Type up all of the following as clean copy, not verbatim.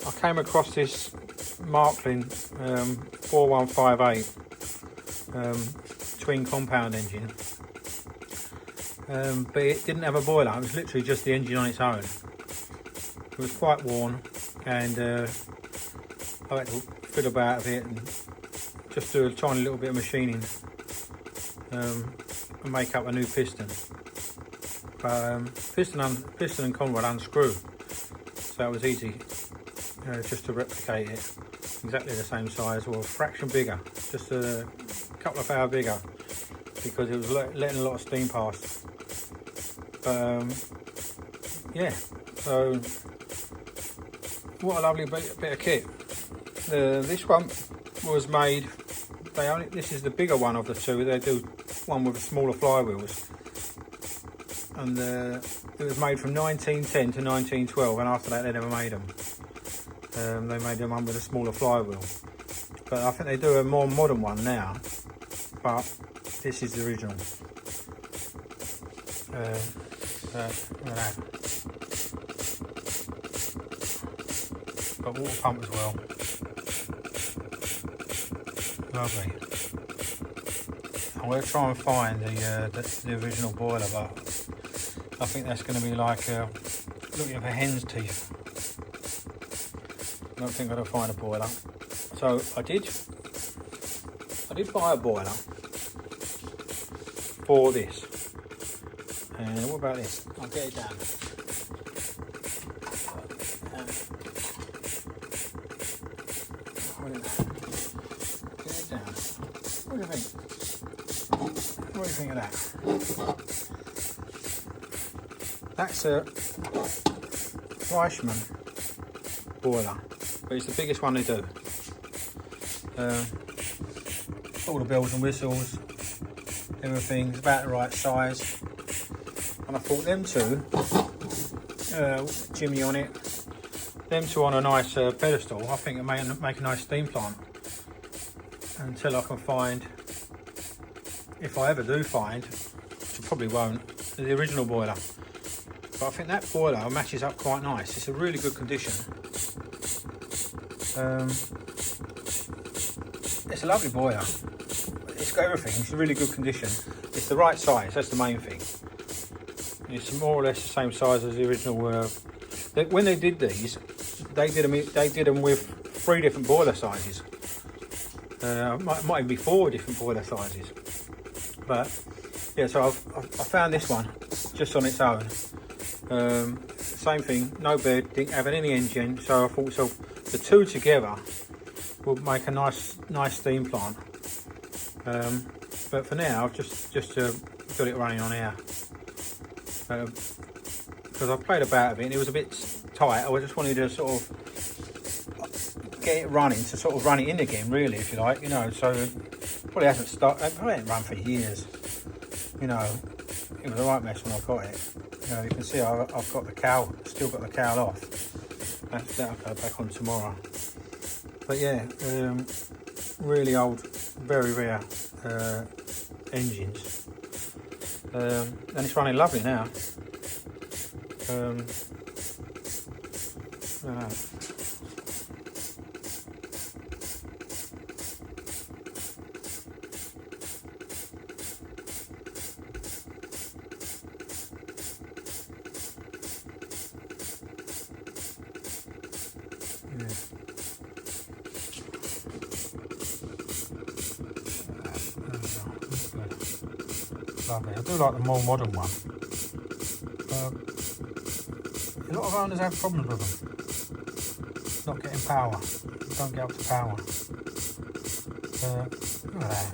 I came across this Marklin 4158 twin compound engine, but it didn't have a boiler. It was literally just the engine on its own. It was quite worn, and I had to fiddle about a bit and just do a tiny little bit of machining and make up a new piston. Piston and conrod unscrew, so it was easy just to replicate it. Exactly the same size, or a fraction bigger, just a couple of hours bigger, because it was letting a lot of steam pass. Yeah, so what a lovely bit of kit. This one was made, this is the bigger one of the two. They do one with smaller flywheels, and it was made from 1910 to 1912, and after that they never made them. They made them one with a smaller flywheel, but I think they do a more modern one now, but this is the original. Look at that. Got water pump as well. Lovely. I'm going to try and find the original boiler, but I think that's going to be like looking for hen's teeth. I don't think I'm going to find a boiler. So I did buy a boiler for this. And what about this? I'll get it down. Get it down. What do you think? What do you think of that? That's a Fleischmann boiler, but it's the biggest one they do. All the bells and whistles, everything's about the right size. And I thought them two, Jimmy on it, them two on a nice pedestal, I think it may make a nice steam plant. Until I can find, if I ever do find, which I probably won't, the original boiler. But I think that boiler matches up quite nice. It's a really good condition. It's a lovely boiler. It's got everything. It's in really good condition. It's the right size. That's the main thing. It's more or less the same size as the original. When they did these, they did them with 3 different boiler sizes. Might even be 4 different boiler sizes. But yeah, so I found this one just on its own. Same thing, no bed, didn't have any engine. So I thought, so the two together will make a nice steam plant. But for now, I've just got it running on air. Because I played about a bit and it was a bit tight. I just wanted to sort of get it running, to sort of run it in again, really, if you like, you know. So probably hasn't run for years, you know. It was a right mess when I got it. You know, you can see I've got the cowl, still got the cowl off. That'll go back on tomorrow. But yeah, really old, very rare engines. And it's running lovely now. I don't know. Yeah. Lovely. I do like the more modern one. A lot of owners have problems with them. Not getting power. Don't get up to power. Look at that.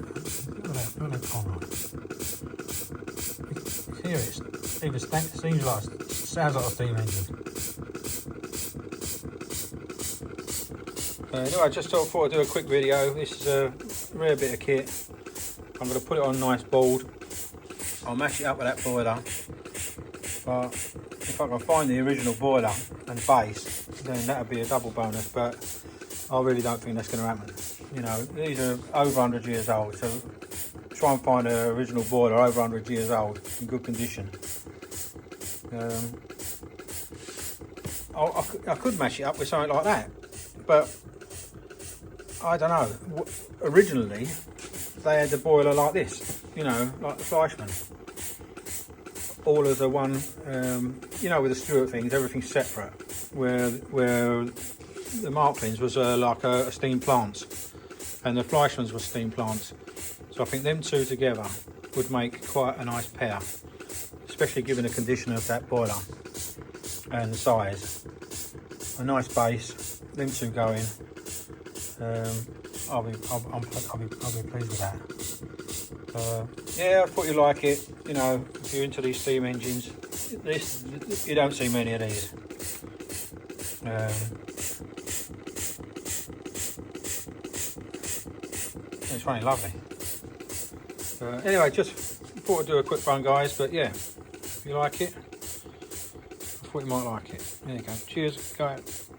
Look at that conrod. Here it even seems like, sounds like a steam engine. Anyway, I just thought I'd do a quick video. This is a rare bit of kit. I'm going to put it on a nice board. I'll mash it up with that boiler. But if I can find the original boiler and base, then that would be a double bonus. But I really don't think that's going to happen. You know, these are over 100 years old, so try and find an original boiler over 100 years old in good condition. I could match it up with something like that, but I don't know. Originally, they had the boiler like this, you know, like the Fleischmann. All as a one, you know, with the Stuart things, everything's separate. Where the Marklins was like a steam plant, and the Fleischmanns were steam plants. So I think them two together would make quite a nice pair, especially given the condition of that boiler and the size. A nice base, them two going. I'll be pleased with that. Yeah, I thought you'd like it. You know, if you're into these steam engines, you don't see many of these. It's running lovely. Anyway, just thought I'd do a quick run, guys. But yeah, if you like it, I thought you might like it. There you go. Cheers, go out.